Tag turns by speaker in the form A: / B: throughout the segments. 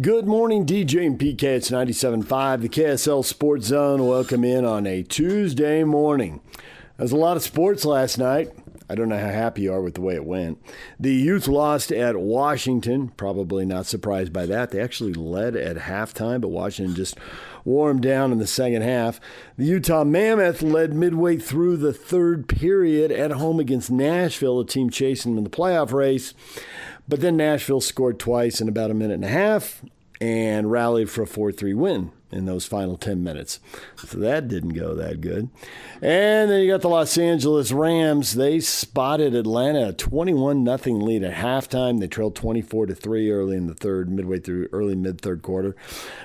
A: Good morning, DJ and PK. It's 97.5, the KSL Sports Zone. Welcome in on a Tuesday morning. There's a lot of sports last night. I don't know how happy you are with the way it went. The Utes lost at Washington. Probably not surprised by that. They actually led at halftime, but Washington just wore them down in the second half. The Utah Mammoth led midway through the third period at home against Nashville, a team chasing them in the playoff race. But then Nashville scored twice in about a minute and a half and rallied for a 4-3 win in those final 10 minutes. So that didn't go that good. And then you got the Los Angeles Rams. They spotted Atlanta a 21-0 lead at halftime. They trailed 24-3 early in the third, midway through early mid-third quarter.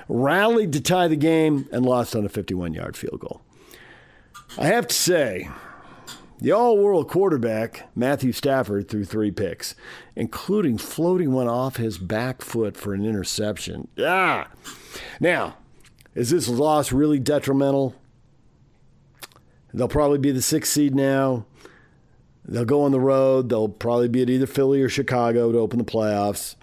A: Rallied to tie the game and lost on a 51-yard field goal. I have to say, the all-world quarterback, Matthew Stafford, threw 3 picks, including floating one off his back foot for an interception. Now, is this loss really detrimental? They'll probably be the 6th seed now. They'll go on the road. They'll probably be at either Philly or Chicago to open the playoffs.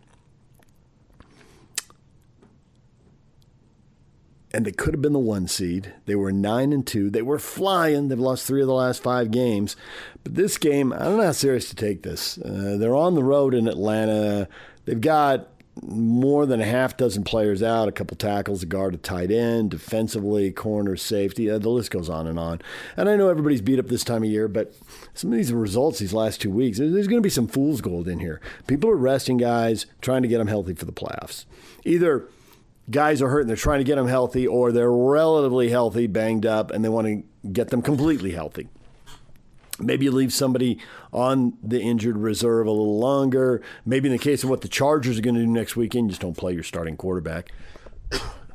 A: And they could have been the 1 seed. They were 9-2. They were flying. They've lost 3 of the last 5 games. But this game, I don't know how serious to take this. They're on the road in Atlanta. They've got more than a half dozen players out, a couple tackles, a guard, a tight end, defensively, corner, safety. The list goes on. And I know everybody's beat up this time of year, but some of these results these last 2 weeks, there's going to be some fool's gold in here. People are resting guys, trying to get them healthy for the playoffs. Either guys are hurt and they're trying to get them healthy, or they're relatively healthy, banged up, and they want to get them completely healthy. Maybe you leave somebody on the injured reserve a little longer. Maybe in the case of what the Chargers are going to do next weekend, you just don't play your starting quarterback.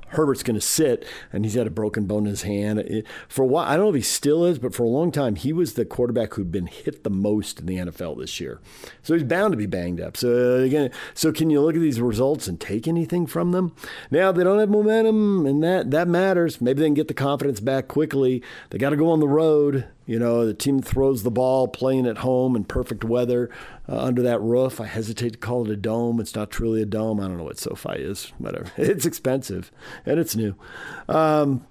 A: Herbert's going to sit, and he's got a broken bone in his hand. For a while, I don't know if he still is, but for a long time, he was the quarterback who'd been hit the most in the NFL this year. So he's bound to be banged up. So can you look at these results and take anything from them? Now, they don't have momentum, and that matters. Maybe they can get the confidence back quickly. They got to go on the road. You know, the team throws the ball, playing at home in perfect weather under that roof. I hesitate to call it a dome. It's not truly a dome. I don't know what SoFi is. Whatever. It's expensive, and it's new. And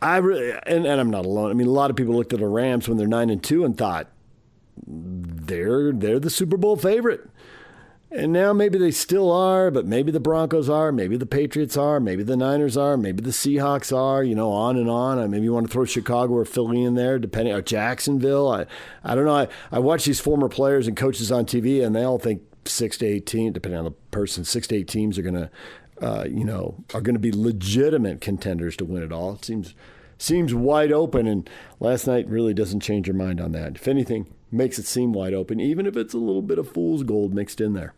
A: I'm not alone. I mean, a lot of people looked at the Rams when they're 9-2 and thought they're the Super Bowl favorite. And now maybe they still are, but maybe the Broncos are, maybe the Patriots are, maybe the Niners are, maybe the Seahawks are, on and on. Maybe you want to throw Chicago or Philly in there, depending, or Jacksonville. I don't know. I watch these former players and coaches on TV, and they all think 6 to 8 teams, depending on the person, 6 to 8 teams are going to, are going to be legitimate contenders to win it all. It seems wide open, and last night really doesn't change your mind on that. If anything, makes it seem wide open, even if it's a little bit of fool's gold mixed in there.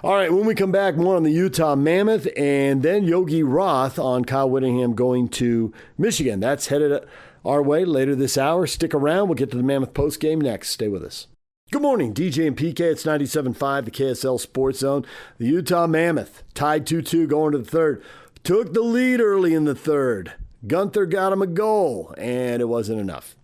A: All right, when we come back, more on the Utah Mammoth, and then Yogi Roth on Kyle Whittingham going to Michigan. That's headed our way later this hour. Stick around. We'll get to the Mammoth postgame next. Stay with us. Good morning, DJ and PK. It's 97.5, the KSL Sports Zone. The Utah Mammoth tied 2-2 going to the third. Took the lead early in the third. Gunther got him a goal, and it wasn't enough.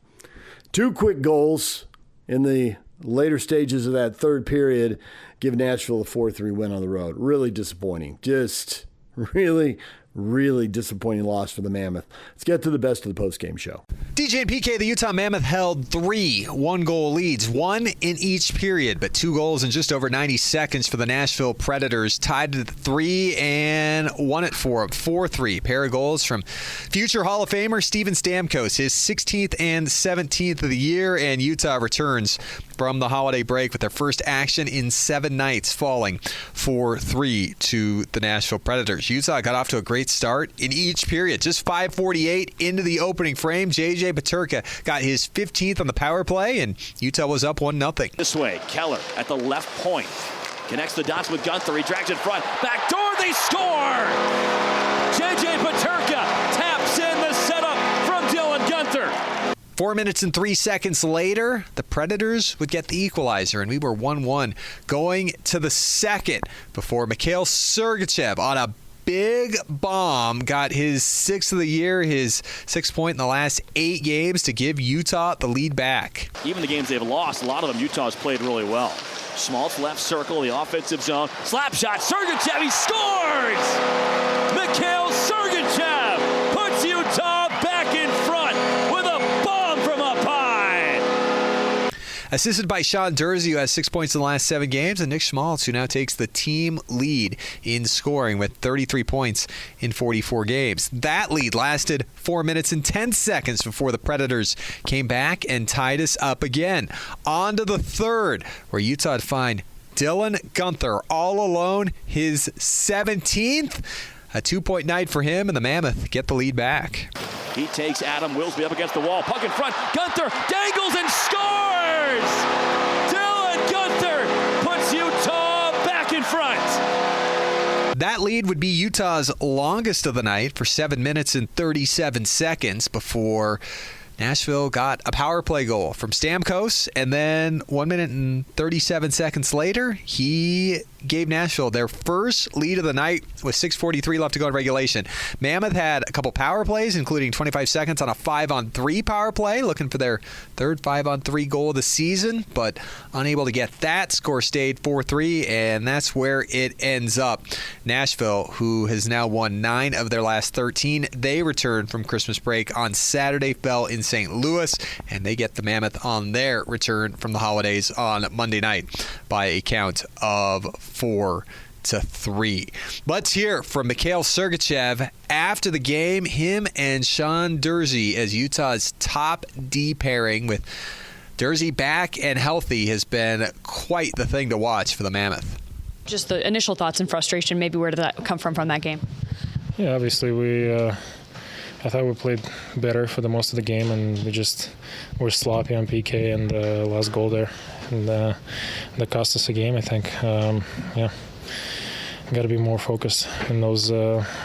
A: 2 quick goals in the later stages of that third period give Nashville a 4-3 win on the road. Really disappointing. Just really, really disappointing loss for the Mammoth. Let's get to the best of the postgame show.
B: DJ and PK, the Utah Mammoth held 3 one-goal leads, 1 in each period, but 2 goals in just over 90 seconds for the Nashville Predators. Tied at 3 and won it for 4-3. Pair of goals from future Hall of Famer Steven Stamkos, his 16th and 17th of the year, and Utah returns from the holiday break with their first action in 7 nights, falling 4-3 to the Nashville Predators. Utah got off to a great start in each period. Just 5:48 into the opening frame, J.J. Peterka got his 15th on the power play, and Utah was up 1-0.
C: This way, Keller at the left point. Connects the dots with Gunther. He drags it front. Back door, they score! J.J. Peterka taps in the setup from Dylan Gunther.
B: 4 minutes and 3 seconds later, the Predators would get the equalizer, and we were 1-1 going to the second before Mikhail Sergachev on a big bomb got his 6th of the year, his 6th point in the last 8 games to give Utah the lead back.
C: Even the games they've lost, a lot of them Utah's played really well. Schmaltz left circle, the offensive zone. Slap shot, Sergachev, he scores!
B: Assisted by Sean Dursey, who has 6 points in the last 7 games, and Nick Schmaltz, who now takes the team lead in scoring with 33 points in 44 games. That lead lasted 4 minutes and 10 seconds before the Predators came back and tied us up again. On to the third, where Utah would find Dylan Guenther all alone, his 17th. A 2-point night for him, and the Mammoth get the lead back.
C: He takes Adam Wilsby up against the wall. Puck in front. Guenther dangles and scores! Dylan Guenther puts Utah back in front.
B: That lead would be Utah's longest of the night for 7 minutes and 37 seconds before Nashville got a power play goal from Stamkos, and then 1 minute and 37 seconds later, he gave Nashville their first lead of the night with 6:43 left to go in regulation. Mammoth had a couple power plays, including 25 seconds on a 5-on-3 power play, looking for their third 5-on-3 goal of the season, but unable to get that. Score stayed 4-3, and that's where it ends up. Nashville, who has now won 9 of their last 13, they return from Christmas break on Saturday, fell in St. Louis, and they get the Mammoth on their return from the holidays on Monday night by a count of 4-3. Let's hear from Mikhail Sergachev after the game, him and Sean Dursey as Utah's top D pairing, with Dursey back and healthy, has been quite the thing to watch for the Mammoth.
D: Just the initial thoughts and frustration, maybe where did that come from that game?
E: Yeah, obviously I thought we played better for the most of the game, and we just were sloppy on PK and the last goal there, and that cost us a game, I think. Got to be more focused in those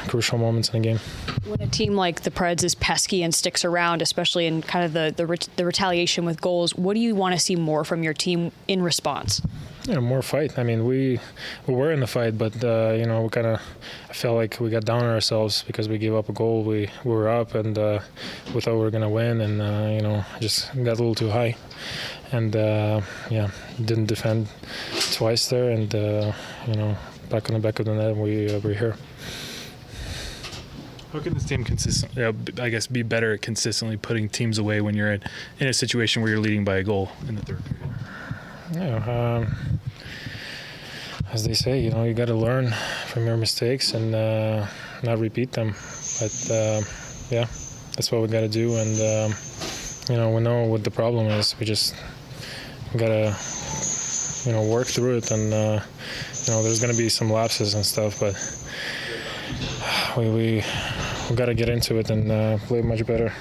E: crucial moments in the game.
D: When a team like the Preds is pesky and sticks around, especially in kind of the retaliation with goals, what do you want to see more from your team in response?
E: Yeah, more fight. I mean, we were in the fight, but we kind of felt like we got down on ourselves because we gave up a goal. We were up, and we thought we were going to win, and just got a little too high, and didn't defend twice there, and back on the back of the net, we're here.
F: How can this team be better at consistently putting teams away when you're in a situation where you're leading by a goal in the third period?
E: Yeah, as they say, you got to learn from your mistakes and not repeat them. But that's what we got to do. And we know what the problem is. We just got to work through it. And there's going to be some lapses and stuff, but we got to get into it and play much better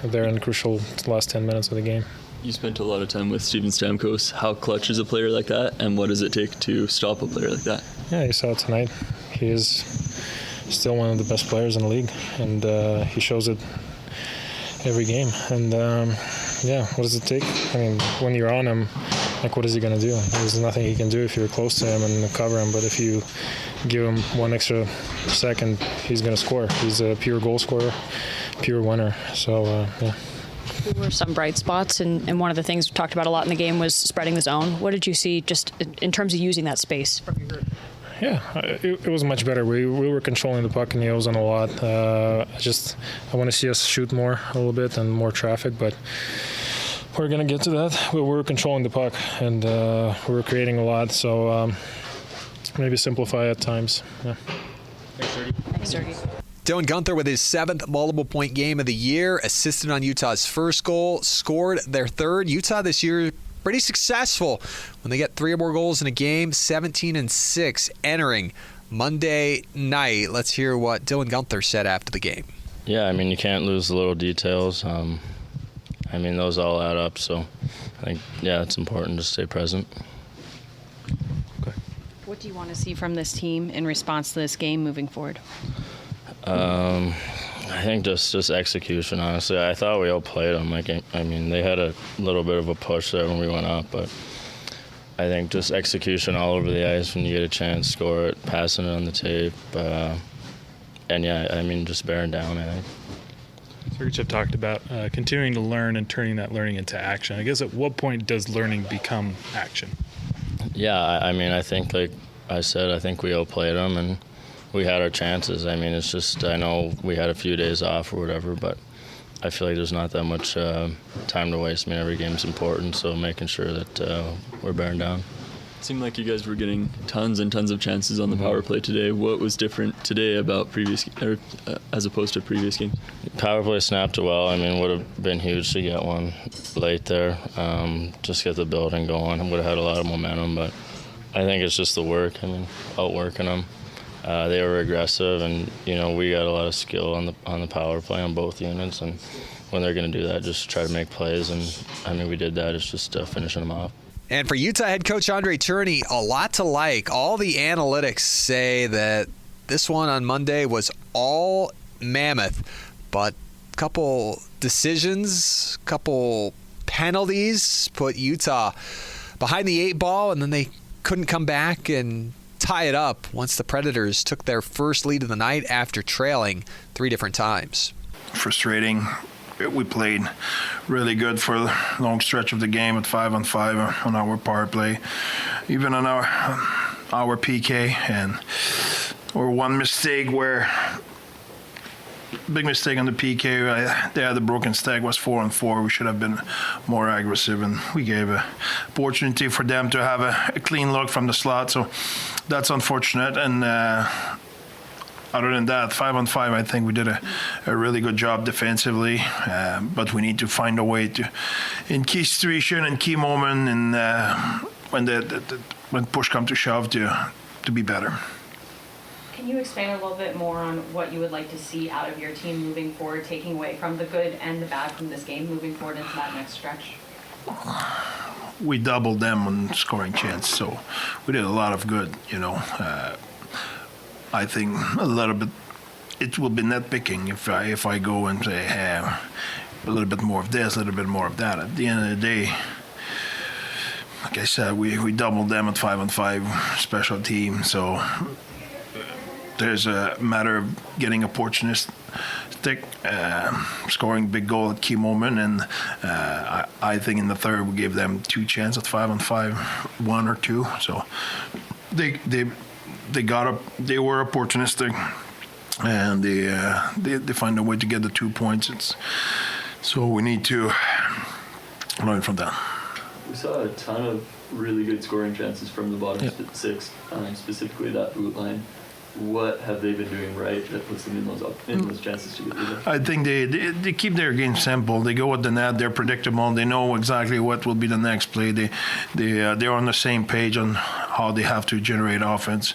E: there in the crucial last 10 minutes of the game.
G: You spent a lot of time with Steven Stamkos. How clutch is a player like that, and what does it take to stop a player like that? Yeah,
E: you saw it tonight. He is still one of the best players in the league, and he shows it every game. And what does it take? I mean, when you're on him, what is he going to do? There's nothing he can do if you're close to him and cover him, but if you give him one extra second, he's going to score. He's a pure goal scorer, pure winner. So,
D: There were some bright spots, and one of the things we talked about a lot in the game was spreading the zone. What did you see just in terms of using that space from your group?
E: Yeah, it was much better. We were controlling the puck in the ozone a lot. I want to see us shoot more a little bit and more traffic, but we're going to get to that. We were controlling the puck, and we were creating a lot, so maybe simplify at times. Yeah.
D: Thanks, Sergey.
B: Dylan Guenther with his 7th multiple-point game of the year, assisted on Utah's first goal, scored their third. Utah this year pretty successful when they get 3 or more goals in a game, 17-6 entering Monday night. Let's hear what Dylan Guenther said after the game.
G: Yeah, I mean, you can't lose the little details. Those all add up, so I think, it's important to stay present.
F: Okay.
H: What do you want to see from this team in response to this game moving forward?
G: I think just execution, honestly. I thought we outplayed them. They had a little bit of a push there when we went up, but I think just execution all over the ice when you get a chance, score it, passing it on the tape, just bearing down, I think.
F: Sergachev talked about continuing to learn and turning that learning into action. I guess at what point does learning become action?
G: Yeah, I think, like I said, I think we outplayed them and we had our chances. It's just, I know we had a few days off or whatever, but I feel like there's not that much time to waste. I mean, every game's important, so making sure that we're bearing down.
I: It seemed like you guys were getting tons and tons of chances on the power play today. What was different today about as opposed to previous games?
G: Power play snapped well. I mean, would have been huge to get one late there. Just get the building going. Would have had a lot of momentum, but I think it's just the work. I mean, outworking them. They were aggressive, and we got a lot of skill on the power play on both units. And when they're going to do that, just try to make plays. And I mean, we did that. It's just finishing them off.
B: And for Utah head coach Andre Tourney, a lot to like. All the analytics say that this one on Monday was all Mammoth, but a couple decisions, couple penalties put Utah behind the 8 ball, and then they couldn't come back and tie it up once the Predators took their first lead of the night after trailing 3 different times.
J: Frustrating. We played really good for a long stretch of the game at 5-on-5 on our power play, even on our PK, or one mistake big mistake on the PK. They had the broken stack, was 4-on-4. We should have been more aggressive, and we gave an opportunity for them to have a clean look from the slot. So that's unfortunate. And other than that, 5-on-5, I think we did a really good job defensively, but we need to find a way to, in key situation and key moment, and when push comes to shove, to be better.
H: Can you expand a little bit more on what you would like to see out of your team moving forward, taking away from the good and the bad from this game, moving forward into that next stretch?
J: We doubled them on scoring chance, so we did a lot of good, I think a little bit, it will be nitpicking if I go and say, hey, a little bit more of this, a little bit more of that. At the end of the day, like I said, we doubled them at 5-on-5 special team, so there's a matter of getting opportunistic, scoring big goal at key moment, and I think in the third we gave them 2 chances at 5-on-5, 1 or 2. So they were opportunistic, and they find a way to get the 2 points. So we need to learn from that.
I: We saw a ton of really good scoring chances from the bottom 6, specifically that boot line. What have they been doing right that puts them in those chances to get through?
J: I think they keep their game simple. They go with the net. They're predictable. They know exactly what will be the next play. They're on the same page on how they have to generate offense.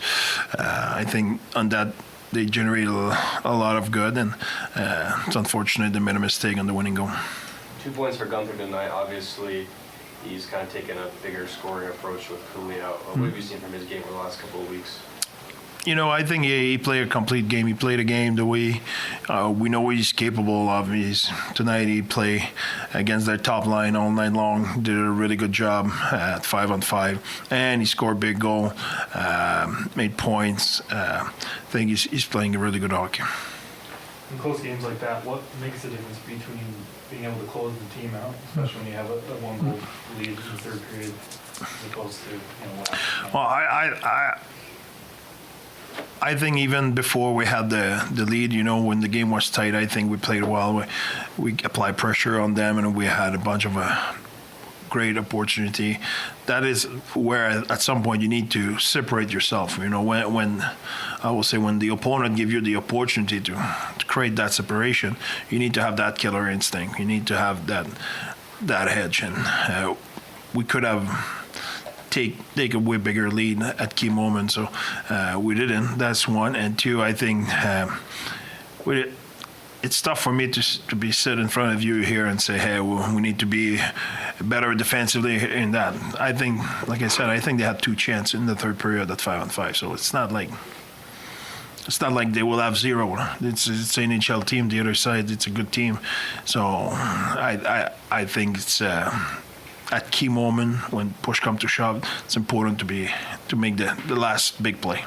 J: I think on that they generate a lot of good, and it's unfortunate they made a mistake on the winning goal.
K: 2 points for Gunther tonight. Obviously, he's kind of taken a bigger scoring approach with Cooley out. What have you seen from his game over the last couple of weeks?
J: I think he played a complete game. He played a game the way we know what he's capable of. Tonight he played against their top line all night long. Did a really good job at 5-on-5, and he scored a big goal, made points. I think he's playing a really good hockey.
E: In close games like that, what makes the difference between being able to close the team out, especially when you have a 1-goal lead in the third period, as opposed to
J: Well, I think even before we had the lead, when the game was tight, I think we played well. We applied pressure on them, and we had a bunch of great opportunity. That is where at some point you need to separate yourself. When I will say when the opponent give you the opportunity to create that separation, you need to have that killer instinct. You need to have that edge, and we could have take a way bigger lead at key moments. So we didn't. That's one. And two, I think it's tough for me to be sit in front of you here and say, hey, we need to be better defensively in that. I think, like I said, I think they had 2 chances in the third period at 5-on-5. So it's not like they will have 0. It's an NHL team. The other side, it's a good team. So I think it's at key moment when push comes to shove, it's important to make the last big play.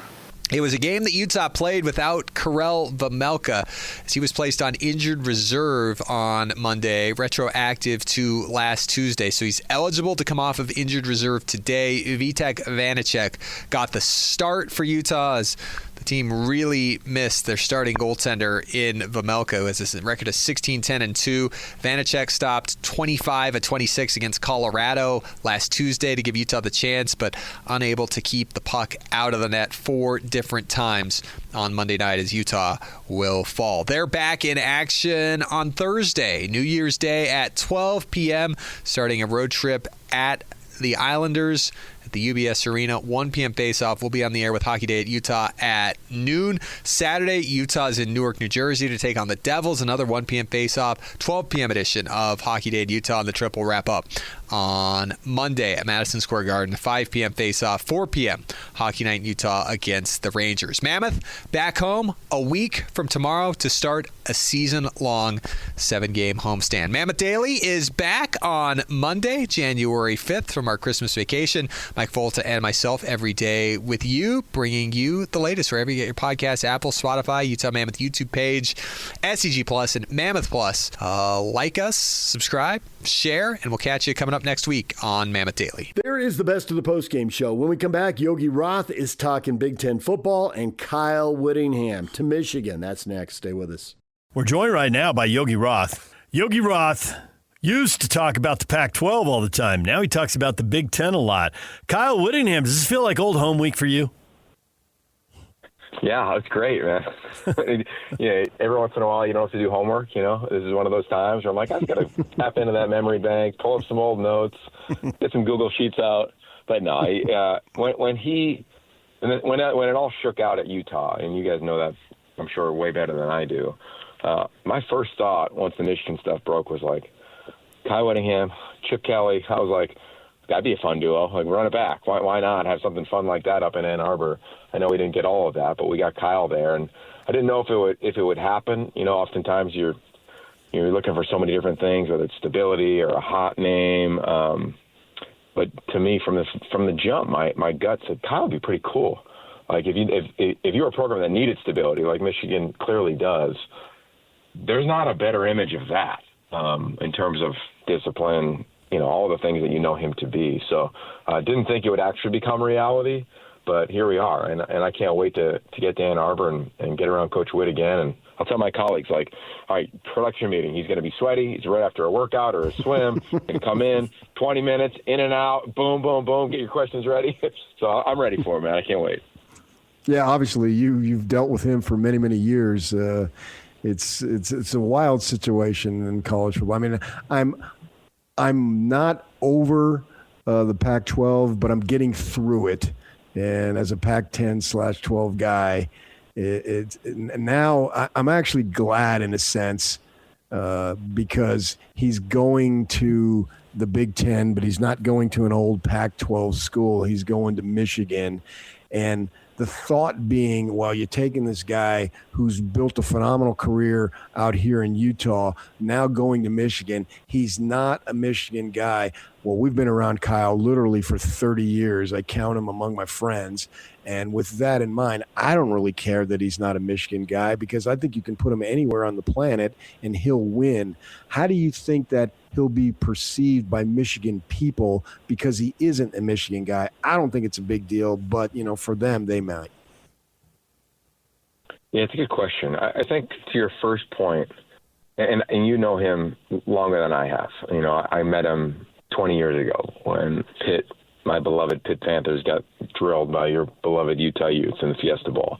B: It was a game that Utah played without Karel Vejmelka, as he was placed on injured reserve on Monday, retroactive to last Tuesday. So he's eligible to come off of injured reserve today. Vitek Vanacek got the start for Utah as The team really missed their starting goaltender in Vejmelka, who has a record of 16-10-2. Vanacek stopped 25-26 against Colorado last Tuesday to give Utah the chance, but unable to keep the puck out of the net 4 different times on Monday night as Utah will fall. They're back in action on Thursday, New Year's Day at 12 p.m., starting a road trip at the Islanders at the UBS Arena. 1 p.m. face-off. We'll be on the air with Hockey Day at Utah at noon. Saturday, Utah's in Newark, New Jersey to take on the Devils. Another 1 p.m. face-off. 12 p.m. edition of Hockey Day at Utah, and the trip will wrap up on Monday at Madison Square Garden. 5 p.m. face-off. 4 p.m. Hockey Night in Utah against the Rangers. Mammoth back home a week from tomorrow to start a season-long 7-game homestand. Mammoth Daily is back on Monday, January 5th from our Christmas vacation. Mike Folta and myself every day with you, bringing you the latest wherever you get your podcasts, Apple, Spotify, Utah Mammoth YouTube page, SCG Plus, and Mammoth Plus. Like us, subscribe, share, and we'll catch you coming up next week on Mammoth Daily.
A: There is the best of the postgame show. When we come back, Yogi Roth is talking Big Ten football, and Kyle Whittingham to Michigan. That's next. Stay with us.
L: We're joined right now by Yogi Roth. Yogi Roth used to talk about the Pac-12 all the time. Now he talks about the Big Ten a lot. Kyle Whittingham, does this feel like old home week for you?
M: Yeah, it's great, man. Every once in a while you don't have to do homework, This is one of those times where I'm like, I've got to tap into that memory bank, pull up some old notes, get some Google Sheets out. But no, when it all shook out at Utah, and you guys know that, I'm sure, way better than I do, my first thought once the Michigan stuff broke was like, Kyle Whittingham, Chip Kelly. I was like, that'd be a fun duo. Like, run it back. Why not have something fun like that up in Ann Arbor? I know we didn't get all of that, but we got Kyle there, and I didn't know if it would happen. Oftentimes you're looking for so many different things, whether it's stability or a hot name. But to me, from the jump, my gut said Kyle would be pretty cool. Like if you're a program that needed stability, like Michigan clearly does, there's not a better image of that in terms of discipline, all the things that you know him to be. So I didn't think it would actually become reality, but here we are. And I can't wait to get to Ann Arbor and get around Coach Witt again. And I'll tell my colleagues, like, all right, production meeting. He's going to be sweaty. He's right after a workout or a swim. Going to come in, 20 minutes, in and out, boom, boom, boom, get your questions ready. So I'm ready for it, man. I can't wait.
N: Yeah, obviously you've dealt with him for many, many years. It's a wild situation in college football. I mean, I'm not over the Pac-12, but I'm getting through it. And as a Pac-10/12 guy, now I'm actually glad in a sense because he's going to the Big Ten, but he's not going to an old Pac-12 school. He's going to Michigan. And the thought being, well, you're taking this guy who's built a phenomenal career out here in Utah, now going to Michigan. He's not a Michigan guy. Well, we've been around Kyle literally for 30 years. I count him among my friends. And with that in mind, I don't really care that he's not a Michigan guy because I think you can put him anywhere on the planet and he'll win. How do you think that he'll be perceived by Michigan people because he isn't a Michigan guy? I don't think it's a big deal, but, for them, they might.
M: Yeah, it's a good question. I think to your first point, and you know him longer than I have. I met him 20 years ago when my beloved Pitt Panthers got drilled by your beloved Utah Utes in the Fiesta Bowl.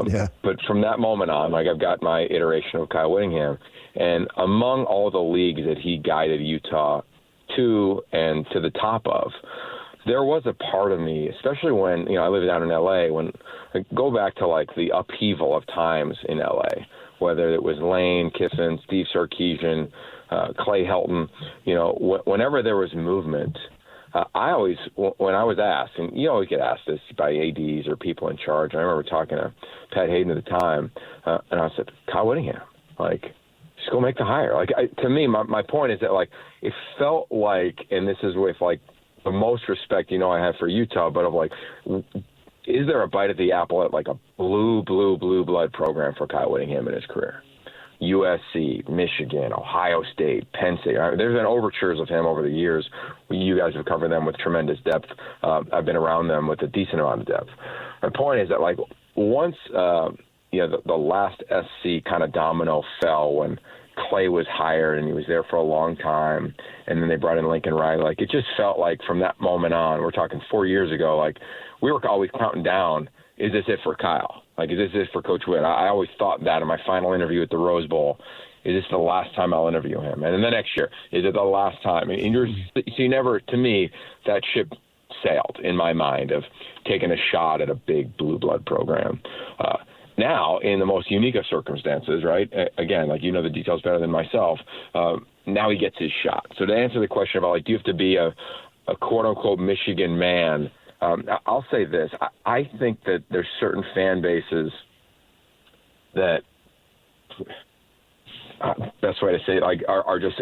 M: Yeah. But from that moment on, I've got my iteration of Kyle Whittingham. And among all the leagues that he guided Utah to and to the top of, there was a part of me, especially when, I lived down in L.A., when I go back to like the upheaval of times in L.A., whether it was Lane Kiffin, Steve Sarkisian, Clay Helton, whenever there was movement, I always, when I was asked, and you always get asked this by ADs or people in charge, and I remember talking to Pat Hayden at the time, and I said, Kyle Whittingham, just go make the hire. To me, my point is that, it felt like, and this is with, the most respect, I have for Utah, but is there a bite at the apple at, a blue blood program for Kyle Whittingham in his career? USC, Michigan, Ohio State, Penn State. There's been overtures of him over the years. You guys have covered them with tremendous depth. I've been around them with a decent amount of depth. My point is that, once the last SC kind of domino fell when Clay was hired and he was there for a long time, and then they brought in Lincoln Riley. Like, it just felt like from that moment on, we're talking 4 years ago, like we were always counting down, is this it for Kyle? Like, is this it for Coach Witt? I always thought that in my final interview at the Rose Bowl. Is this the last time I'll interview him? And then the next year, is it the last time? And you never, to me, that ship sailed in my mind of taking a shot at a big blue blood program. Now, in the most unique of circumstances, right? Again, like, you know the details better than myself. Now he gets his shot. So to answer the question about, like, do you have to be a quote unquote Michigan man? I'll say this. I think that there's certain fan bases that, best way to say it, like, are just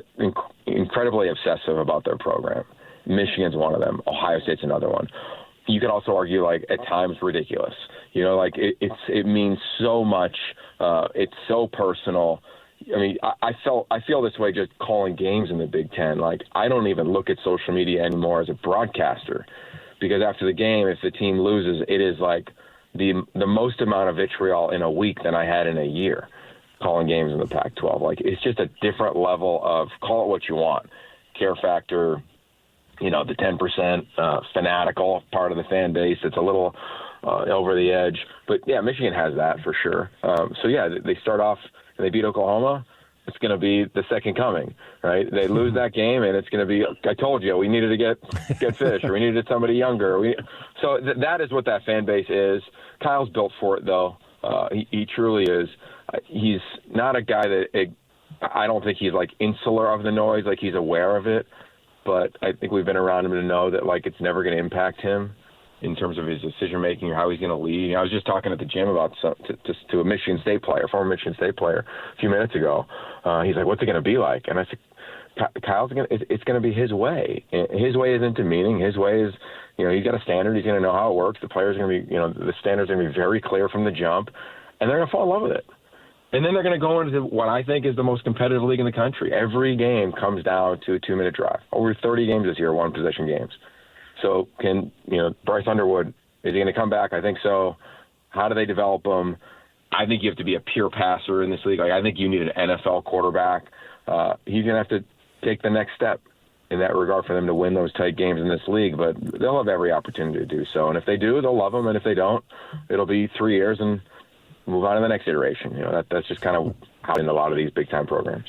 M: incredibly obsessive about their program. Michigan's one of them. Ohio State's another one. You could also argue, like, at times ridiculous. You know, like, it means so much. It's so personal. I mean, I feel this way just calling games in the Big Ten. Like, I don't even look at social media anymore as a broadcaster, because after the game, if the team loses, it is like the most amount of vitriol in a week than I had in a year calling games in the Pac-12. Like, it's just a different level of, call it what you want, care factor. You know, the 10% fanatical part of the fan base. It's a little over the edge. But, yeah, Michigan has that for sure. So, yeah, they start off and they beat Oklahoma. It's going to be the second coming, right? They lose that game, and it's going to be, I told you, we needed to get fish, or we needed somebody younger. So that is what that fan base is. Kyle's built for it, though. He truly is. He's not a guy that I don't think he's, like, insular of the noise, like he's aware of it. But I think we've been around him to know that, like, it's never going to impact him in terms of his decision-making or how he's going to lead. You know, I was just talking at the gym about to a Michigan State player, former Michigan State player, a few minutes ago. He's like, what's it going to be like? And I said, it's going to be his way. His way isn't demeaning. His way is, you know, he's got a standard. He's going to know how it works. The players are going to be, you know, the standards are going to be very clear from the jump, and they're going to fall in love with it. And then they're going to go into what I think is the most competitive league in the country. Every game comes down to a 2-minute drive. Over 30 games this year, one-possession games. So Bryce Underwood, is he going to come back? I think so. How do they develop him? I think you have to be a pure passer in this league. Like, I think you need an NFL quarterback. He's going to have to take the next step in that regard for them to win those tight games in this league. But they'll have every opportunity to do so. And if they do, they'll love him. And if they don't, it'll be 3 years and move on to the next iteration. You know, that's just kind of how in a lot of these big-time programs.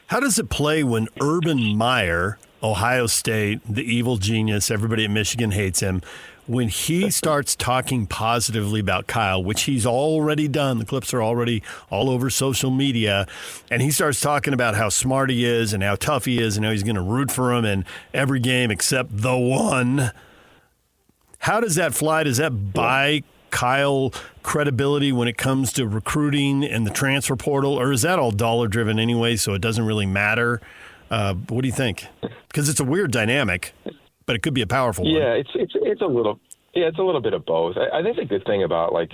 L: How does it play when Urban Meyer, Ohio State, the evil genius, everybody at Michigan hates him, when he starts talking positively about Kyle, which he's already done, the clips are already all over social media, and he starts talking about how smart he is and how tough he is and how he's going to root for him in every game except the one, how does that fly? Does that buy Kyle credibility when it comes to recruiting and the transfer portal, or is that all dollar driven anyway, so it doesn't really matter? What do you think? Because it's a weird dynamic, but it could be a powerful one.
M: Yeah, it's a little bit of both. I think the good thing about, like,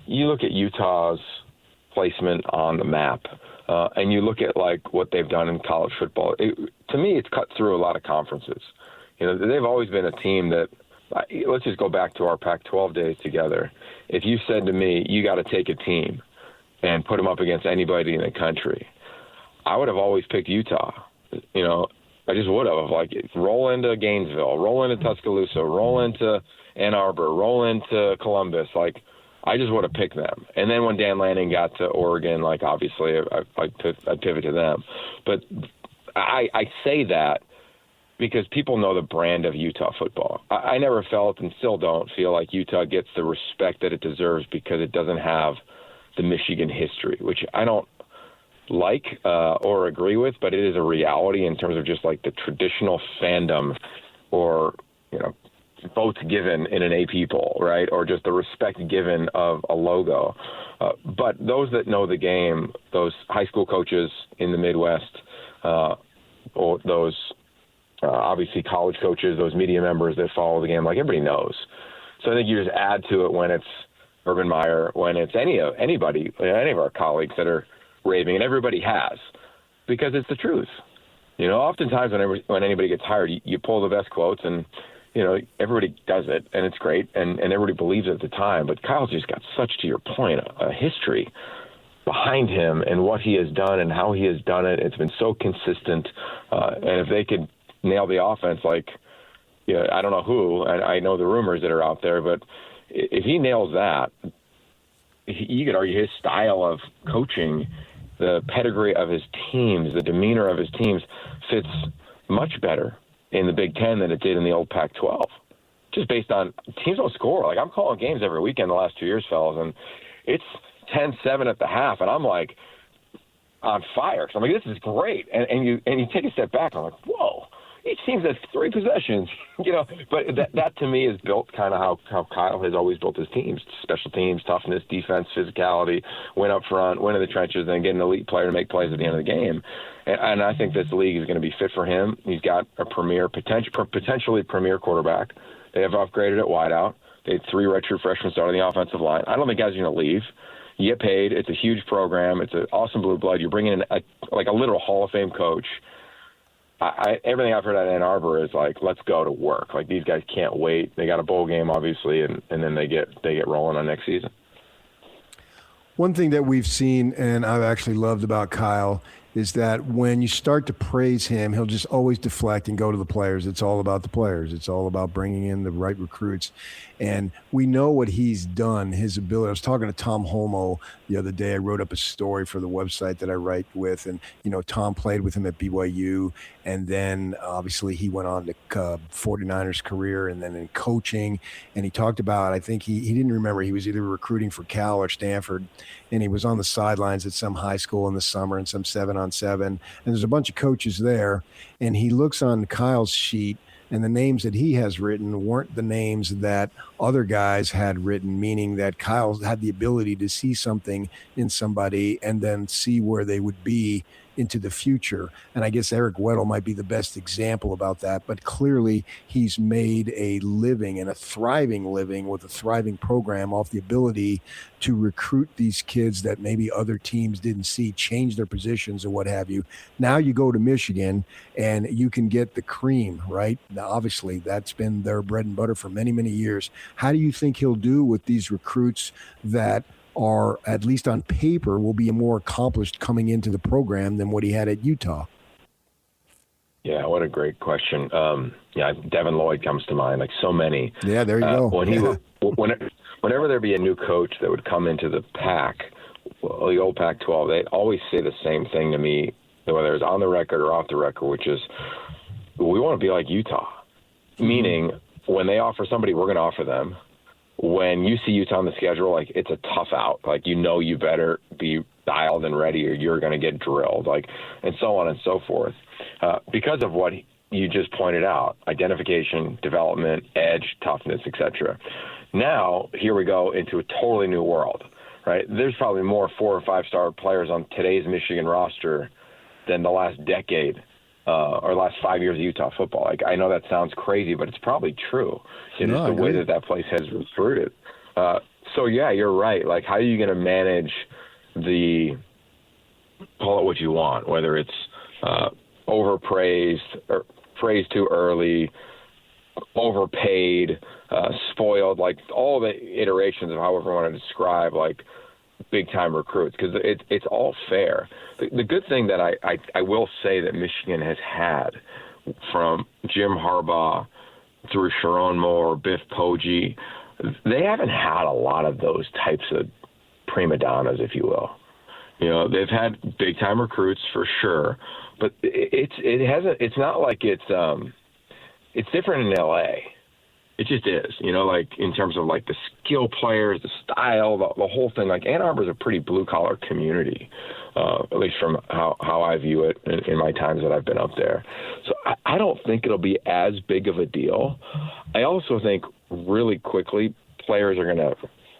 M: you look at Utah's placement on the map, and you look at, like, what they've done in college football. To me, it's cut through a lot of conferences. You know, they've always been a team that. Let's just go back to our Pac-12 days together. If you said to me, you got to take a team and put them up against anybody in the country, I would have always picked Utah. You know, I just would have. Like, roll into Gainesville, roll into Tuscaloosa, roll into Ann Arbor, roll into Columbus. Like, I just would have picked them. And then when Dan Lanning got to Oregon, like, obviously I'd pivot to them. But I say that because people know the brand of Utah football. I never felt and still don't feel like Utah gets the respect that it deserves because it doesn't have the Michigan history, which I don't like or agree with, but it is a reality in terms of just like the traditional fandom or, you know, votes given in an AP poll, right? Or just the respect given of a logo. But those that know the game, those high school coaches in the Midwest, or those obviously college coaches, those media members that follow the game, like, everybody knows. So I think you just add to it when it's Urban Meyer, when it's anybody, any of our colleagues that are raving, and everybody has, because it's the truth. You know, oftentimes when anybody gets hired, you pull the best quotes, and everybody does it, and it's great, and everybody believes it at the time. But Kyle's just got such, to your point, a history behind him and what he has done and how he has done it. It's been so consistent. And if they could nail the offense, I don't know who, I know the rumors that are out there, but if he nails that, you could argue his style of coaching, the pedigree of his teams, the demeanor of his teams fits much better in the Big Ten than it did in the old Pac-12. Just based on teams don't score. I'm calling games every weekend the last 2 years, fellas, and it's 10-7 at the half, and I'm on fire. So I'm like, this is great. And you take a step back, I'm like, whoa. Each team's at 3 possessions, But that to me is built kind of how Kyle has always built his teams: special teams, toughness, defense, physicality, win up front, win in the trenches, then get an elite player to make plays at the end of the game. And I think this league is going to be fit for him. He's got a potentially premier quarterback. They have upgraded at wideout. They had 3 redshirt freshmen starting the offensive line. I don't think guys are going to leave. You get paid. It's a huge program. It's an awesome blue blood. You're bringing in a literal Hall of Fame coach. Everything I've heard at Ann Arbor is let's go to work. These guys can't wait. They got a bowl game, obviously, and then they get rolling on next season.
N: One thing that we've seen, and I've actually loved about Kyle, is that when you start to praise him, he'll just always deflect and go to the players. It's all about the players. It's all about bringing in the right recruits. And we know what he's done, his ability. I was talking to Tom Holmoe the other day. I wrote up a story for the website that I write with. And, Tom played with him at BYU. And then, obviously, he went on to 49ers career and then in coaching. And he talked about, I think he didn't remember, he was either recruiting for Cal or Stanford. And he was on the sidelines at some high school in the summer and some 7-on-7. And there's a bunch of coaches there. And he looks on Kyle's sheet, and the names that he has written weren't the names that other guys had written, meaning that Kyle had the ability to see something in somebody and then see where they would be into the future. And I guess Eric Weddle might be the best example about that, but clearly he's made a living and a thriving living with a thriving program off the ability to recruit these kids that maybe other teams didn't see, change their positions or what have you. Now you go to Michigan and you can get the cream, right? Now, obviously that's been their bread and butter for many, many years. How do you think he'll do with these recruits that are, at least on paper, will be more accomplished coming into the program than what he had at Utah?
M: Yeah, what a great question. Devin Lloyd comes to mind, so many.
N: Yeah, there you go.
M: Whenever there'd be a new coach that would come into the Pac, the old Pac-12, they'd always say the same thing to me, whether it's on the record or off the record, which is, we want to be like Utah. Meaning, when they offer somebody, we're going to offer them. When you see Utah on the schedule, it's a tough out. You better be dialed and ready or you're going to get drilled, and so on and so forth. Because of what you just pointed out, identification, development, edge, toughness, etc. Now, here we go into a totally new world, right? There's probably more 4 or 5-star players on today's Michigan roster than the last decade or last 5 years of Utah football. I know that sounds crazy, but it's probably true. It's the way that place has recruited. So, yeah, you're right. How are you going to manage call it what you want, whether it's overpraised or praised too early, overpaid, spoiled, all the iterations of however you want to describe, big-time recruits, because it's all fair. The good thing that I will say that Michigan has had from Jim Harbaugh through Sharon Moore, Biff Poggi, they haven't had a lot of those types of prima donnas, if you will. They've had big-time recruits for sure, but it's not like it's different in L.A. It just is, in terms of the skill players, the style, the whole thing. Ann Arbor is a pretty blue-collar community, at least from how I view it in my times that I've been up there. So I don't think it'll be as big of a deal. I also think really quickly players are going to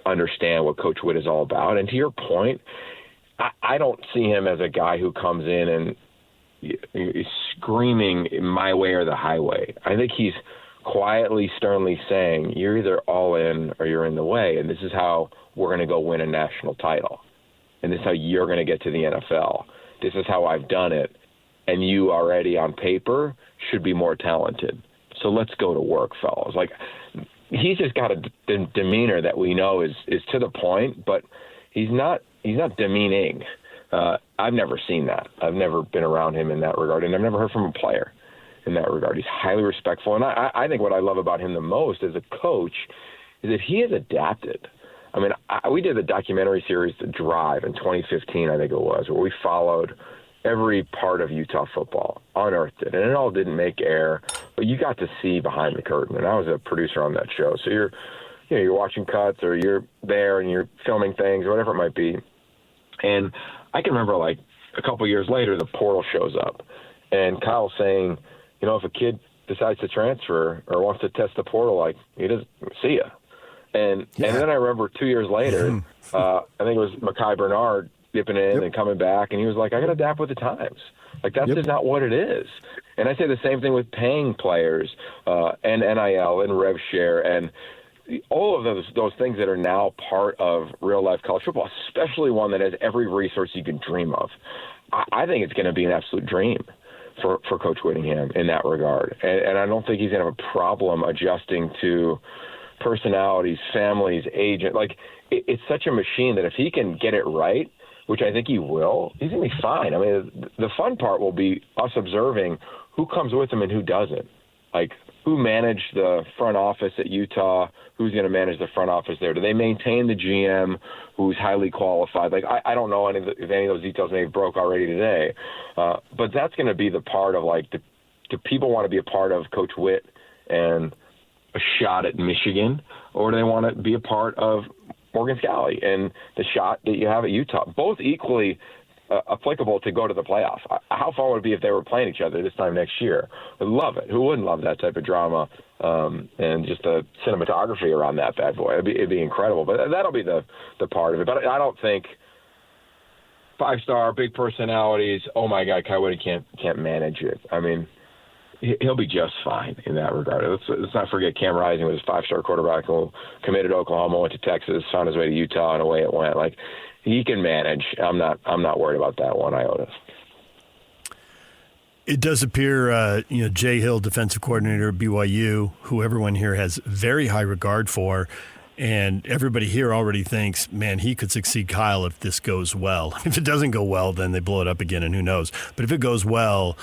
M: understand what Coach Witt is all about. And to your point, I don't see him as a guy who comes in and is screaming my way or the highway. I think he's quietly, sternly saying, you're either all in or you're in the way, and this is how we're going to go win a national title. And this is how you're going to get to the NFL. This is how I've done it, and you already on paper should be more talented. So let's go to work, fellas. Like, he's just got a demeanor that we know is to the point, but he's not demeaning. I've never seen that. I've never been around him in that regard, and I've never heard from a player in that regard. He's highly respectful, and I think what I love about him the most as a coach is that he has adapted. I mean, we did the documentary series The Drive in 2015, I think it was, where we followed every part of Utah football, unearthed it, and it all didn't make air, but you got to see behind the curtain, and I was a producer on that show. So you're watching cuts, or you're there and you're filming things, or whatever it might be. And I can remember, like, a couple years later, the portal shows up, and Kyle's saying, if a kid decides to transfer or wants to test the portal, like, he doesn't see ya. And then I remember 2 years later, I think it was Mekhi Bernard dipping in and coming back, and he was like, I got to adapt with the times. Like, that's just not what it is. And I say the same thing with paying players and NIL and rev share and all of those things that are now part of real-life college football, especially one that has every resource you can dream of. I think it's going to be an absolute dream for Coach Whittingham in that regard. And I don't think he's going to have a problem adjusting to personalities, families, agent. Like, it's such a machine that if he can get it right, which I think he will, he's going to be fine. I mean, the fun part will be us observing who comes with him and who doesn't. Like, who managed the front office at Utah? Who's going to manage the front office there? Do they maintain the GM who's highly qualified? Like, I don't know if any of those details may have broke already today. But that's going to be the part of, like, do people want to be a part of Coach Witt and a shot at Michigan, or do they want to be a part of Morgan Scalley and the shot that you have at Utah? Both equally applicable to go to the playoff. How fun would it be if they were playing each other this time next year? I'd love it. Who wouldn't love that type of drama and just the cinematography around that bad boy? It'd be incredible. But that'll be the part of it. But I don't think five-star, big personalities, oh, my God, Kyle Whitty can't manage it. I mean, he'll be just fine in that regard. Let's not forget Cam Rising was a five-star quarterback who committed to Oklahoma, went to Texas, found his way to Utah, and away it went. Like, he can manage. I'm not worried about that one iota.
L: It does appear, Jay Hill, defensive coordinator at BYU, who everyone here has very high regard for, and everybody here already thinks, man, he could succeed Kyle if this goes well. If it doesn't go well, then they blow it up again, and who knows. But if it goes well,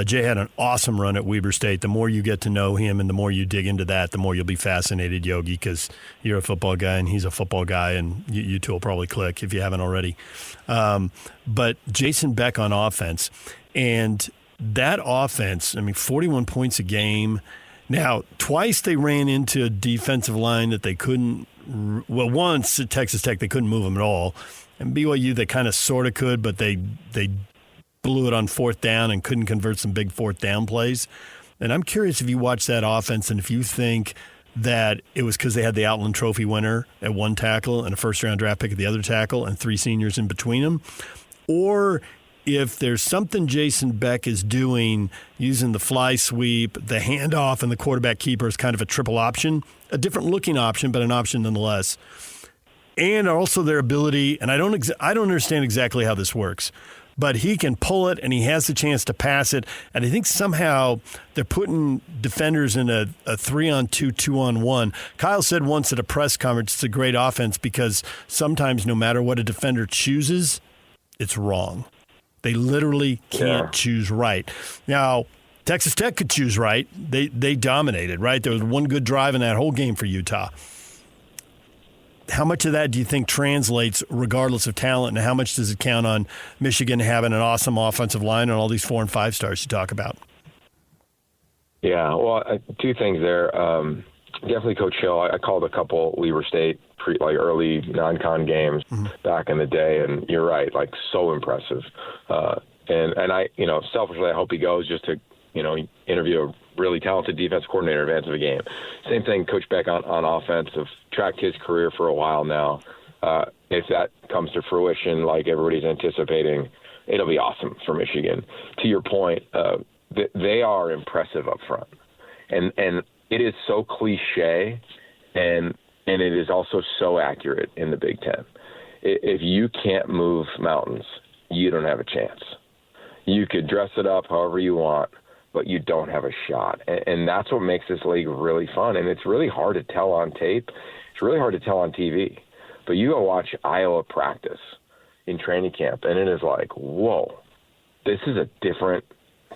L: Jay had an awesome run at Weber State. The more you get to know him and the more you dig into that, the more you'll be fascinated, Yogi, because you're a football guy and he's a football guy, and you two will probably click if you haven't already. But Jason Beck on offense, and that offense, 41 points a game. Now, twice they ran into a defensive line that they couldn't – well, once at Texas Tech they couldn't move them at all. And BYU they kind of sort of could, but they blew it on fourth down and couldn't convert some big fourth down plays. And I'm curious if you watch that offense and if you think that it was because they had the Outland Trophy winner at one tackle and a first-round draft pick at the other tackle and three seniors in between them, or – if there's something Jason Beck is doing using the fly sweep, the handoff, and the quarterback keeper as kind of a triple option, a different looking option, but an option nonetheless. And also their ability, and I don't understand exactly how this works, but he can pull it and he has the chance to pass it. And I think somehow they're putting defenders in a 3-on-2, 2-on-1. Kyle said once at a press conference, it's a great offense because sometimes no matter what a defender chooses, it's wrong. They literally can't choose right. Now, Texas Tech could choose right. They dominated, right? There was one good drive in that whole game for Utah. How much of that do you think translates regardless of talent, and how much does it count on Michigan having an awesome offensive line and all these 4 and 5 stars you talk about?
M: Yeah, well, two things there. Definitely Coach Hill. I called a couple Weber State early non-con games back in the day, and you're right, like so impressive. And I, selfishly, I hope he goes just to, interview a really talented defense coordinator in advance of a game. Same thing, Coach Beck on offense. Have tracked his career for a while now. If that comes to fruition, like everybody's anticipating, it'll be awesome for Michigan. To your point, they are impressive up front, and it is so cliche, and it is also so accurate in the Big Ten. If you can't move mountains, you don't have a chance. You could dress it up however you want, but you don't have a shot. And that's what makes this league really fun. And it's really hard to tell on tape. It's really hard to tell on TV. But you go watch Iowa practice in training camp, and it is like, whoa, this is a different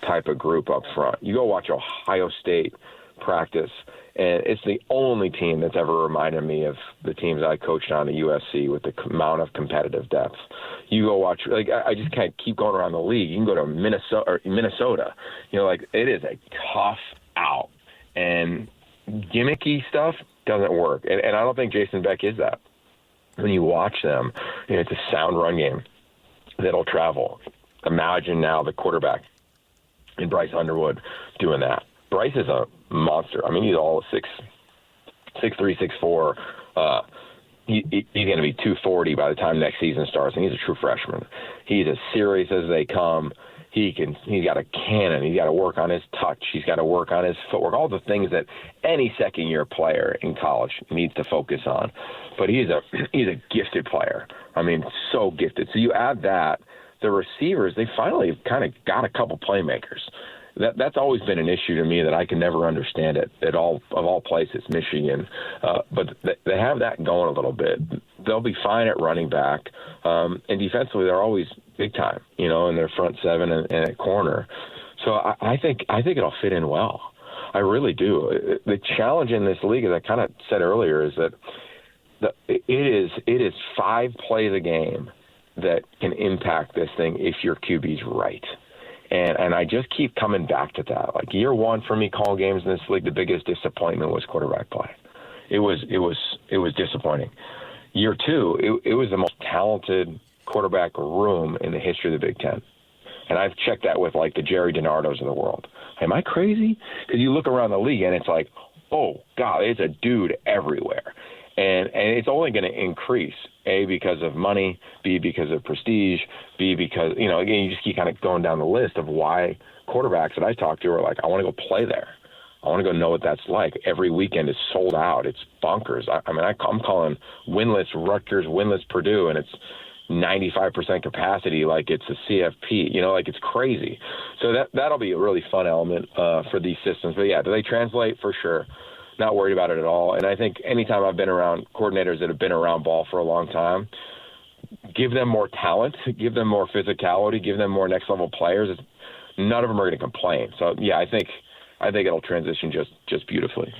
M: type of group up front. You go watch Ohio State practice, and it's the only team that's ever reminded me of the teams I coached on at USC with the amount of competitive depth. You go watch, like, I just can't keep going around the league. You can go to Minnesota. You know, like, it is a tough out, and gimmicky stuff doesn't work. And I don't think Jason Beck is that. When you watch them, you know, it's a sound run game that'll travel. Imagine now the quarterback in Bryce Underwood doing that. Bryce is a monster. I mean, he's all 6'3", 6'4". He's going to be 240 by the time next season starts, and he's a true freshman. He's as serious as they come. He's got a cannon. He's got to work on his touch. He's got to work on his footwork, all the things that any second-year player in college needs to focus on. But he's a gifted player. I mean, so gifted. So you add that, the receivers, they finally kind of got a couple playmakers. That's always been an issue to me that I can never understand it at all, of all places, Michigan. But they have that going a little bit. They'll be fine at running back. And defensively, they're always big time, you know, in their front seven and at corner. So I think it'll fit in well. I really do. The challenge in this league, as I kind of said earlier, is that it is 5 plays a game that can impact this thing if your QB's right. And I just keep coming back to that. Like, year one for me, call games in this league, the biggest disappointment was quarterback play. It was disappointing. Year two, it was the most talented quarterback room in the history of the Big Ten. And I've checked that with, like, the Jerry DiNardos of the world. Am I crazy? Because you look around the league and it's like, oh, God, there's a dude everywhere. And it's only going to increase, A, because of money, B, because of prestige, B, because, you know, again, you just keep kind of going down the list of why quarterbacks that I talk to are like, I want to go play there. I want to go know what that's like. Every weekend is sold out. It's bonkers. I mean, I'm calling winless Rutgers, winless Purdue, and it's 95% capacity like it's a CFP. You know, like, it's crazy. So that'll be a really fun element for these systems. But, yeah, do they translate? For sure. Not worried about it at all. And I think anytime I've been around coordinators that have been around ball for a long time, give them more talent, give them more physicality, give them more next-level players. None of them are going to complain. So, yeah, I think it'll transition just beautifully.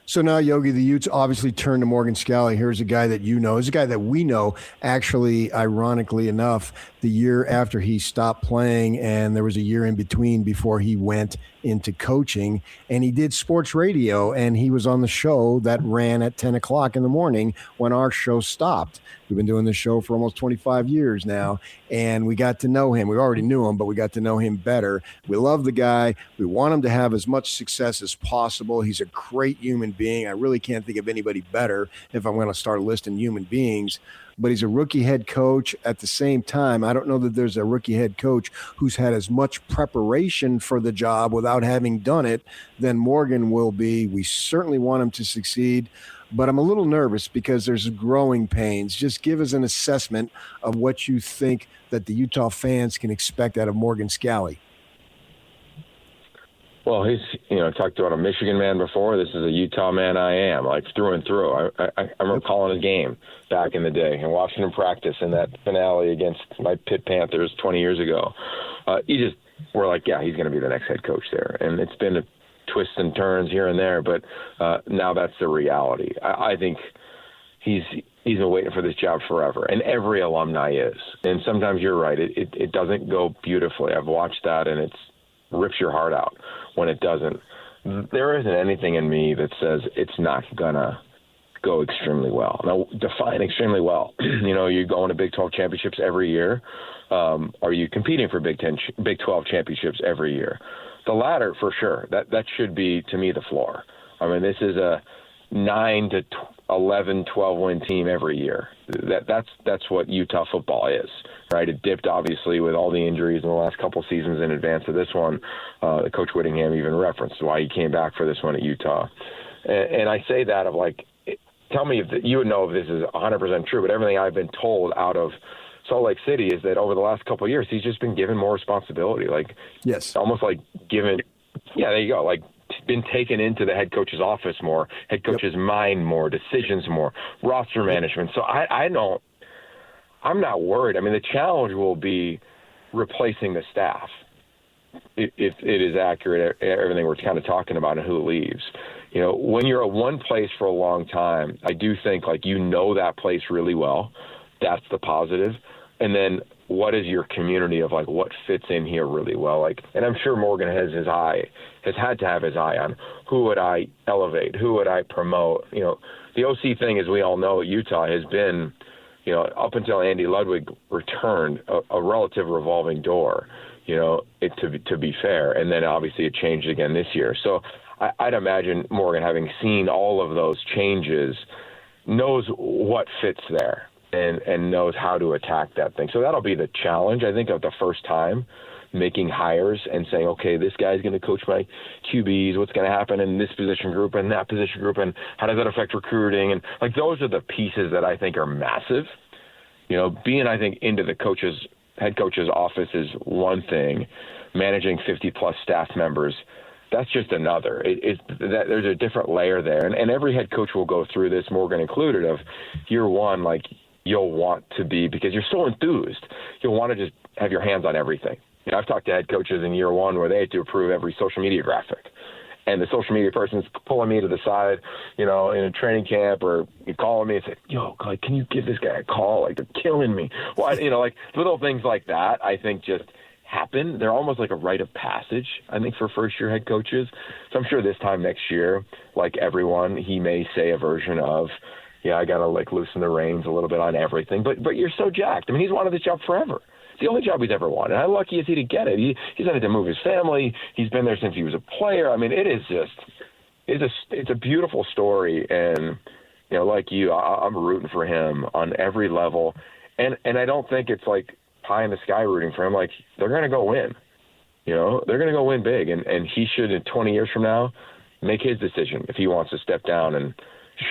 N: So now, Yogi, the Utes obviously turn to Morgan Scalley. Here's a guy that you know. He's a guy that we know, actually, ironically enough, the year after he stopped playing, and there was a year in between before he went into coaching, and he did sports radio, and he was on the show that ran at 10 o'clock in the morning when our show stopped. We've been doing this show for almost 25 years now, and we got to know him. We already knew him, but we got to know him better. We love the guy. We want him to have as much success as possible. He's a great human being. I really can't think of anybody better if I'm going to start listing human beings. But he's a rookie head coach. At the same time, I don't know that there's a rookie head coach who's had as much preparation for the job without having done it than Morgan will be. We certainly want him to succeed, but I'm a little nervous because there's growing pains. Just give us an assessment of what you think that the Utah fans can expect out of Morgan Scalley.
M: Well, he's, talked about a Michigan man before. This is a Utah man I am, like, through and through. I remember calling a game back in the day and watching him practice in that finale against my Pitt Panthers 20 years ago. We're like, yeah, he's going to be the next head coach there. And it's been twists and turns here and there, but now that's the reality. I think he's been waiting for this job forever, and every alumni is. And sometimes you're right. It doesn't go beautifully. I've watched that, and it rips your heart out when it doesn't. There isn't anything in me that says it's not going to go extremely well. Now, define extremely well. You're going to Big 12 championships every year. Are you competing for Big 12 championships every year? The latter, for sure. That should be, to me, the floor. I mean, this is a 9 to 11, 12-win team every year. That's what Utah football is, right? It dipped, obviously, with all the injuries in the last couple seasons in advance of this one. Coach Whittingham even referenced why he came back for this one at Utah. And I say that of, like, tell me if you would know if this is 100% true, but everything I've been told out of Salt Lake City is that over the last couple of years, he's just been given more responsibility. Like,
N: yes,
M: almost like given, yeah, there you go. Like, been taken into the head coach's office more, head coach's mind more, decisions more, roster management. So I'm not worried. I mean, the challenge will be replacing the staff. If it is accurate, everything we're kind of talking about and who leaves. You know, when you're at one place for a long time, I do think, like, you know that place really well. That's the positive. And then what is your community of, like, what fits in here really well? Like, and I'm sure Morgan has had to have his eye on who would I elevate, who would I promote. You know, the OC thing, as we all know, at Utah has been, you know, up until Andy Ludwig returned, a relative revolving door, you know, to be fair. And then obviously it changed again this year. So I'd imagine Morgan, having seen all of those changes, knows what fits there and knows how to attack that thing. So that'll be the challenge, I think, of the first time making hires and saying, okay, this guy's going to coach my QBs, what's going to happen in this position group and that position group, and how does that affect recruiting? And, like, those are the pieces that I think are massive. You know, being, I think, into the head coach's office is one thing. Managing 50-plus staff members, that's just another. There's a different layer there. And every head coach will go through this, Morgan included, of year one, like, you'll want to be, because you're so enthused, you'll want to just have your hands on everything. You know, I've talked to head coaches in year one where they had to approve every social media graphic. And the social media person's pulling me to the side, you know, in a training camp, or calling me and say, yo, like, can you give this guy a call? Like, they're killing me. Well, you know, like, little things like that, I think, just happen. They're almost like a rite of passage, I think, for first-year head coaches. So I'm sure this time next year, like everyone, he may say a version of, yeah, I got to, like, loosen the reins a little bit on everything. But you're so jacked. I mean, he's wanted this job forever. It's the only job he's ever wanted. How lucky is he to get it? He's had to move his family. He's been there since he was a player. I mean, it's a beautiful story. And, you know, like you, I'm rooting for him on every level. And I don't think it's like pie in the sky rooting for him. Like, they're going to go win. You know, they're going to go win big. And he should, in 20 years from now, make his decision if he wants to step down and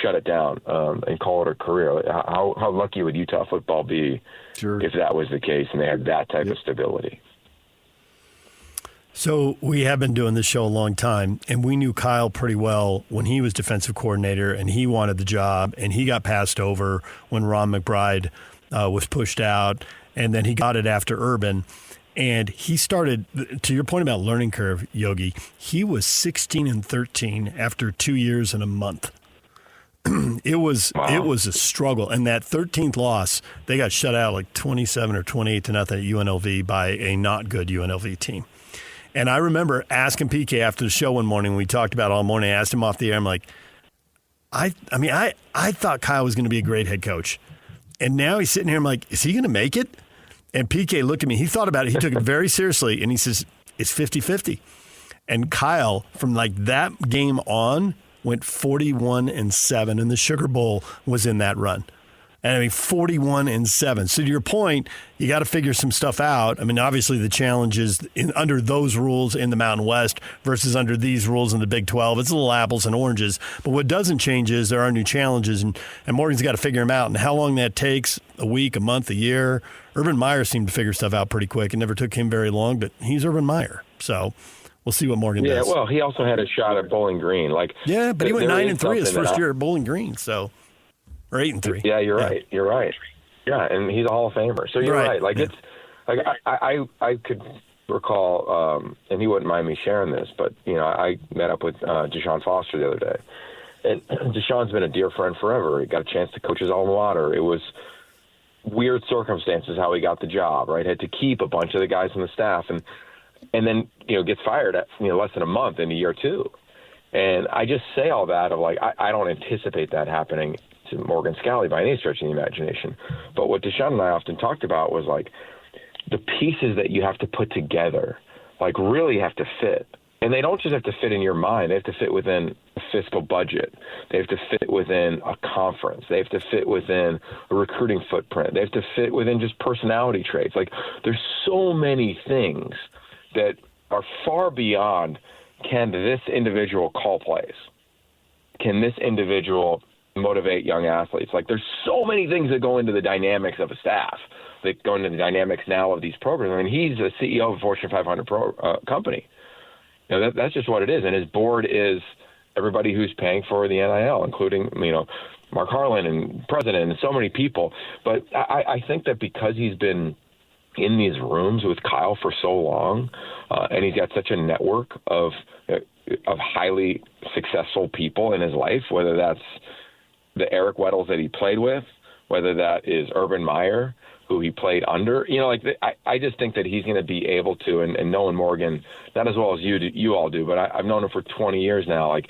M: shut it down and call it a career. How lucky would Utah football be if that was the case and they had that type of stability?
L: So we have been doing this show a long time, and we knew Kyle pretty well when he was defensive coordinator and he wanted the job, and he got passed over when Ron McBride was pushed out, and then he got it after Urban. And he started, to your point about learning curve, Yogi, he was 16-13 after 2 years and a month. It was a struggle. And that 13th loss, they got shut out like 27 or 28-0 at UNLV by a not good UNLV team. And I remember asking PK after the show one morning, we talked about it all morning, I asked him off the air, I'm like, I thought Kyle was going to be a great head coach. And now he's sitting here, I'm like, is he going to make it? And PK looked at me, he thought about it, he took it very seriously, and he says, it's 50-50. And Kyle, from like that game on, went 41-7, and the Sugar Bowl was in that run. And I mean, 41-7. So to your point, you got to figure some stuff out. I mean, obviously the challenge is under those rules in the Mountain West versus under these rules in the Big 12. It's a little apples and oranges. But what doesn't change is there are new challenges, and Morgan's got to figure them out. And how long that takes, a week, a month, a year. Urban Meyer seemed to figure stuff out pretty quick. It never took him very long, but he's Urban Meyer. So we'll see what Morgan does.
M: Yeah, well, he also had a shot at Bowling Green.
L: Yeah, but he went 9-3 his first year at Bowling Green, so or 8-3.
M: Yeah, you're right. You're right. Yeah, and he's a Hall of Famer. So you're right. Like it's like I could recall, and he wouldn't mind me sharing this, but you know, I met up with Deshaun Foster the other day, and Deshaun's been a dear friend forever. He got a chance to coach his alma mater. It was weird circumstances how he got the job. Right, had to keep a bunch of the guys on the staff, and then, you know, gets fired at, you know, less than a month into year two. And I just say all that of like, I don't anticipate that happening to Morgan Scalley by any stretch of the imagination. But what Deshaun and I often talked about was like the pieces that you have to put together, like really have to fit. And they don't just have to fit in your mind. They have to fit within a fiscal budget. They have to fit within a conference. They have to fit within a recruiting footprint. They have to fit within just personality traits. Like there's so many things that are far beyond, can this individual call plays? Can this individual motivate young athletes? Like there's so many things that go into the dynamics of a staff go into the dynamics now of these programs. I mean, he's a CEO of a Fortune 500 company. You know, that's just what it is. And his board is everybody who's paying for the NIL, including, you know, Mark Harlan and president and so many people. But I think that because he's been in these rooms with Kyle for so long, and he's got such a network of highly successful people in his life, whether that's the Eric Weddles that he played with, whether that is Urban Meyer, who he played under, you know, like I just think that he's going to be able to, and knowing Morgan, not as well as you all do, but I've known him for 20 years now. Like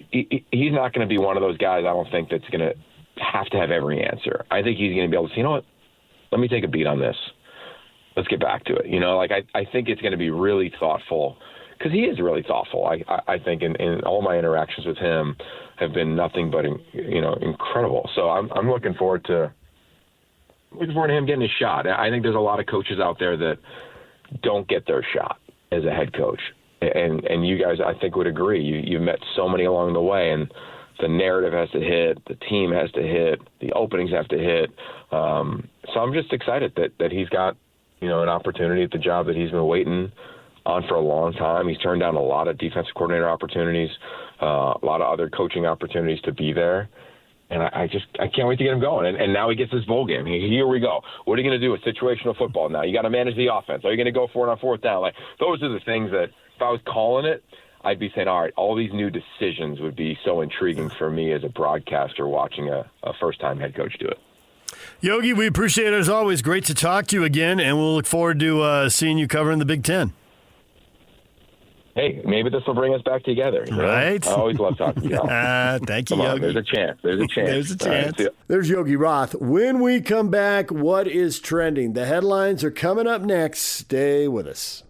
M: he's not going to be one of those guys, I don't think, that's going to have every answer. I think he's going to be able to say, you know what, let me take a beat on this. Let's get back to it. You know, like I think it's going to be really thoughtful, because he is really thoughtful. I think in all my interactions with him have been nothing but, you know, incredible. So I'm looking forward to him getting his shot. I think there's a lot of coaches out there that don't get their shot as a head coach. And you guys, I think, would agree. You've met so many along the way, and the narrative has to hit, the team has to hit, the openings have to hit. So I'm just excited that he's got, you know, an opportunity at the job that he's been waiting on for a long time. He's turned down a lot of defensive coordinator opportunities, a lot of other coaching opportunities to be there. And I can't wait to get him going. And now he gets this bowl game. Here we go. What are you going to do with situational football now? You got to manage the offense. Are you going to go for it on fourth down? Like, those are the things that, if I was calling it, I'd be saying, all right, all these new decisions would be so intriguing for me as a broadcaster watching a first-time head coach do it.
L: Yogi, we appreciate it as always. Great to talk to you again, and we'll look forward to seeing you covering the Big Ten.
M: Hey, maybe this will bring us back together. You know?
L: Right.
M: I always love talking to you.
L: Thank you,
M: Come on,
L: Yogi.
M: there's a chance. There's a chance.
L: There's a chance.
M: Right,
A: There's Yogi Roth. When we come back, what is trending? The headlines are coming up next. Stay with us.